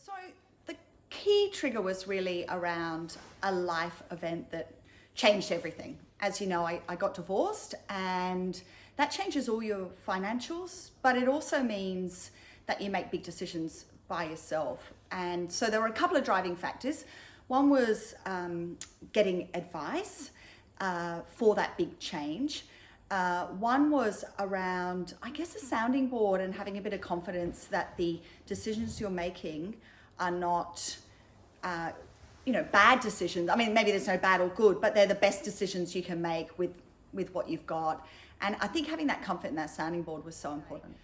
So the key trigger was really around a life event that changed everything. As you know, I got divorced, and that changes all your financials, but it also means that you make big decisions by yourself. And so there were a couple of driving factors. One was getting advice for that big change. One was around, I guess, a sounding board and having a bit of confidence that the decisions you're making are not, bad decisions. I mean, maybe there's no bad or good, but they're the best decisions you can make with what you've got. And I think having that comfort in that sounding board was so important.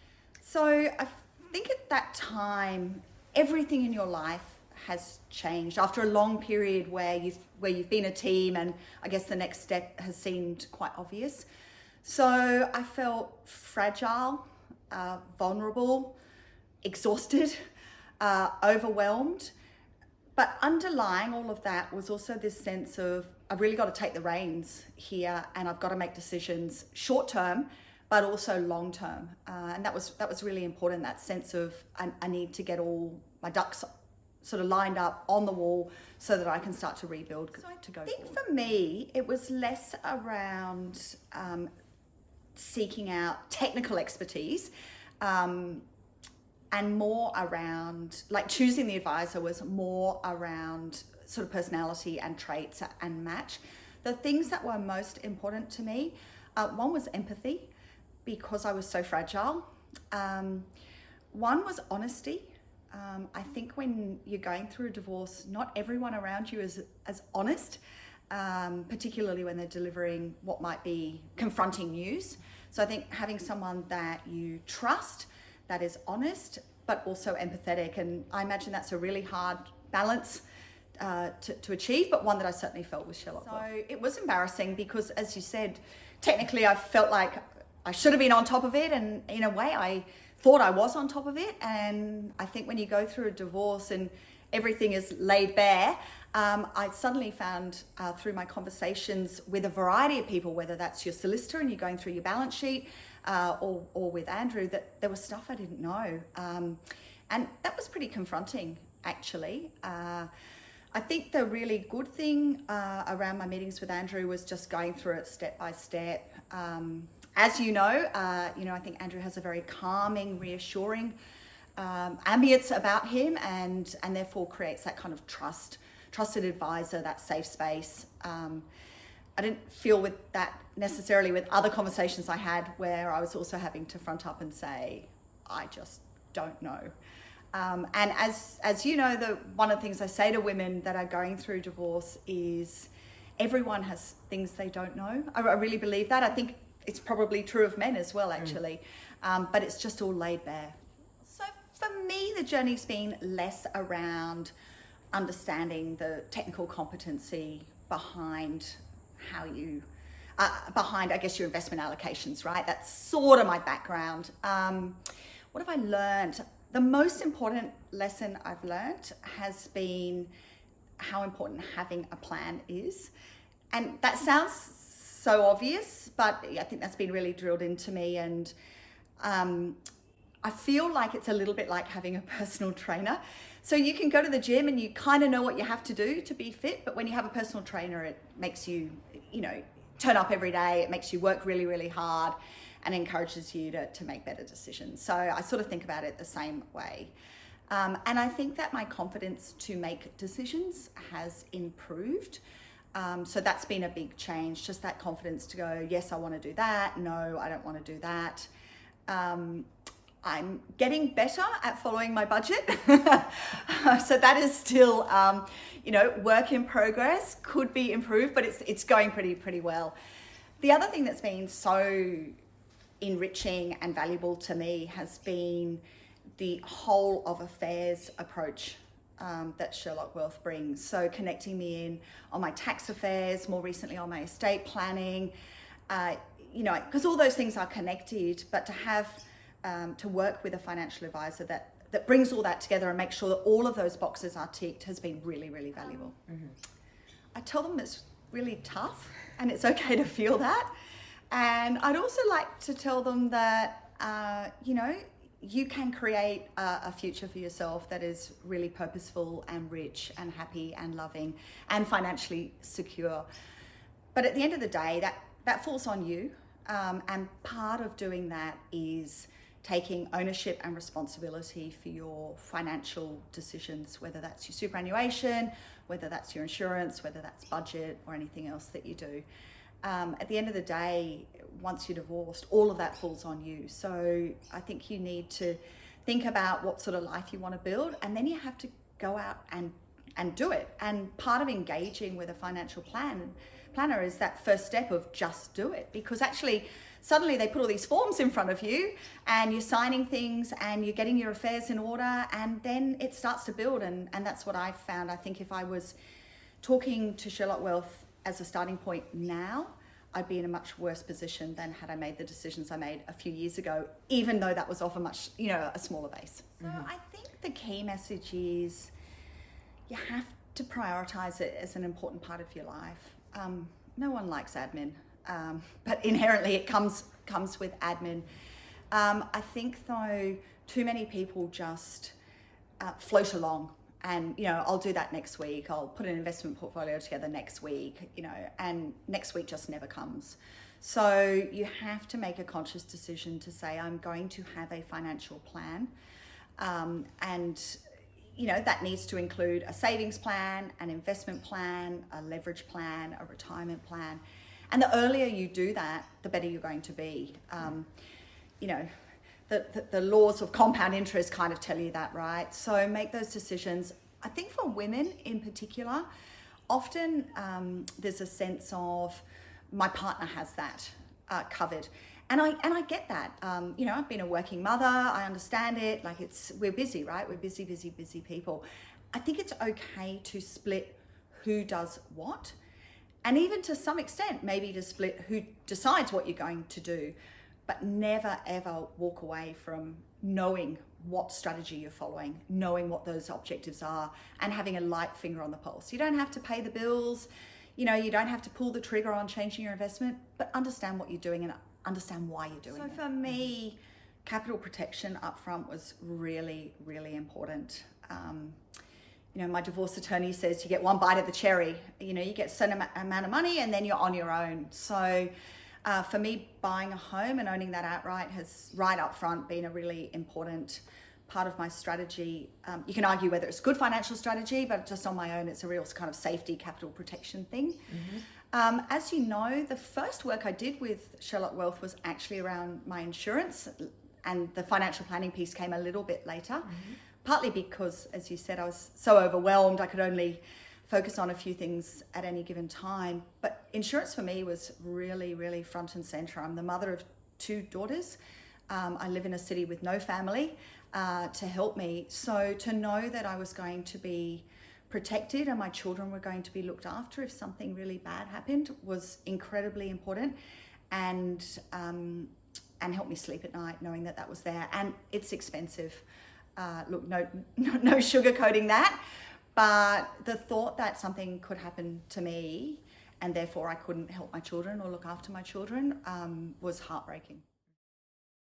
So I think at that time, everything in your life has changed after a long period where you've been a team, and I guess the next step has seemed quite obvious. So I felt fragile, vulnerable, exhausted, overwhelmed. But underlying all of that was also this sense of, I've really got to take the reins here, and I've got to make decisions short term, but also long term. And that was really important, that sense of I need to get all my ducks sort of lined up on the wall so that I can start to rebuild. So I think for me, it was less around seeking out technical expertise, and more around, like, choosing the advisor was more around sort of personality and traits and match. The things that were most important to me, one was empathy, because I was so fragile. One was honesty. I think when you're going through a divorce, not everyone around you is as honest, particularly when they're delivering what might be confronting news. So I think having someone that you trust, that is honest, but also empathetic. And I imagine that's a really hard balance to achieve, but one that I certainly felt with Sherlock Wealth. So it was embarrassing because, as you said, technically I felt like I should have been on top of it, and in a way I thought I was on top of it. And I think when you go through a divorce and everything is laid bare, I suddenly found through my conversations with a variety of people, whether that's your solicitor and you're going through your balance sheet, or with Andrew, that there was stuff I didn't know. And that was pretty confronting, actually. I think the really good thing around my meetings with Andrew was just going through it step by step. As you know, I think Andrew has a very calming, reassuring ambience about him, and therefore creates that kind of trusted advisor, that safe space. I didn't feel with that necessarily with other conversations I had, where I was also having to front up and say, I just don't know. And as you know, one of the things I say to women that are going through divorce is everyone has things they don't know. I really believe that. I think it's probably true of men as well, actually. But it's just all laid bare. So for me, the journey's been less around understanding the technical competency behind behind, I guess, your investment allocations, right? That's sort of my background. What have I learned? The most important lesson I've learned has been how important having a plan is. And that sounds so obvious, but I think that's been really drilled into me. And I feel like it's a little bit like having a personal trainer. So you can go to the gym and you kind of know what you have to do to be fit, but when you have a personal trainer, it makes you, turn up every day. It makes you work really, really hard, and encourages you to make better decisions. So I sort of think about it the same way. And I think that my confidence to make decisions has improved. So that's been a big change, just that confidence to go, yes, I want to do that. No, I don't want to do that. I'm getting better at following my budget. So that is still, work in progress, could be improved, but it's going pretty well. The other thing that's been so enriching and valuable to me has been the whole of affairs approach that Sherlock Wealth brings. So connecting me in on my tax affairs, more recently on my estate planning, because all those things are connected, but to have to work with a financial advisor that brings all that together and makes sure that all of those boxes are ticked has been really, really valuable. I tell them it's really tough and it's okay to feel that. And I'd also like to tell them that, you can create a future for yourself that is really purposeful and rich and happy and loving and financially secure. But at the end of the day, that falls on you. And part of doing that is taking ownership and responsibility for your financial decisions, whether that's your superannuation, whether that's your insurance, whether that's budget or anything else that you do. At the end of the day, once you're divorced, all of that falls on you. So I think you need to think about what sort of life you want to build, and then you have to go out and do it. And part of engaging with a financial planner is that first step of just do it, because actually suddenly they put all these forms in front of you and you're signing things and you're getting your affairs in order, and then it starts to build. And that's what I found. I think if I was talking to Sherlock Wealth as a starting point now, I'd be in a much worse position than had I made the decisions I made a few years ago, even though that was off a much, a smaller base. So I think the key message is you have to prioritize it as an important part of your life. No one likes admin, but inherently it comes with admin. I think though, too many people just float along. And, I'll do that next week. I'll put an investment portfolio together next week, and next week just never comes. So you have to make a conscious decision to say, I'm going to have a financial plan. And that needs to include a savings plan, an investment plan, a leverage plan, a retirement plan. And the earlier you do that, the better you're going to be. The laws of compound interest kind of tell you that, right? So make those decisions. I think for women in particular, often there's a sense of my partner has that covered. And I get that. I've been a working mother. I understand it. We're busy, right? We're busy people. I think it's okay to split who does what. And even to some extent, maybe to split who decides what you're going to do. But never, ever walk away from knowing what strategy you're following, knowing what those objectives are, and having a light finger on the pulse. You don't have to pay the bills, you don't have to pull the trigger on changing your investment, but understand what you're doing and understand why you're doing it. So for me, capital protection up front was really, really important. My divorce attorney says you get one bite of the cherry. You get a certain amount of money and then you're on your own. So for me, buying a home and owning that outright has right up front been a really important part of my strategy. You can argue whether it's good financial strategy, but just on my own, it's a real kind of safety capital protection thing. Mm-hmm. As you know, the first work I did with Sherlock Wealth was actually around my insurance, and the financial planning piece came a little bit later, mm-hmm. partly because, as you said, I was so overwhelmed, I could only focus on a few things at any given time. But insurance for me was really, really front and center. I'm the mother of 2 daughters. I live in a city with no family to help me. So to know that I was going to be protected and my children were going to be looked after if something really bad happened was incredibly important, and helped me sleep at night knowing that was there. And it's expensive. Look, no sugarcoating that. But the thought that something could happen to me and therefore I couldn't help my children or look after my children was heartbreaking.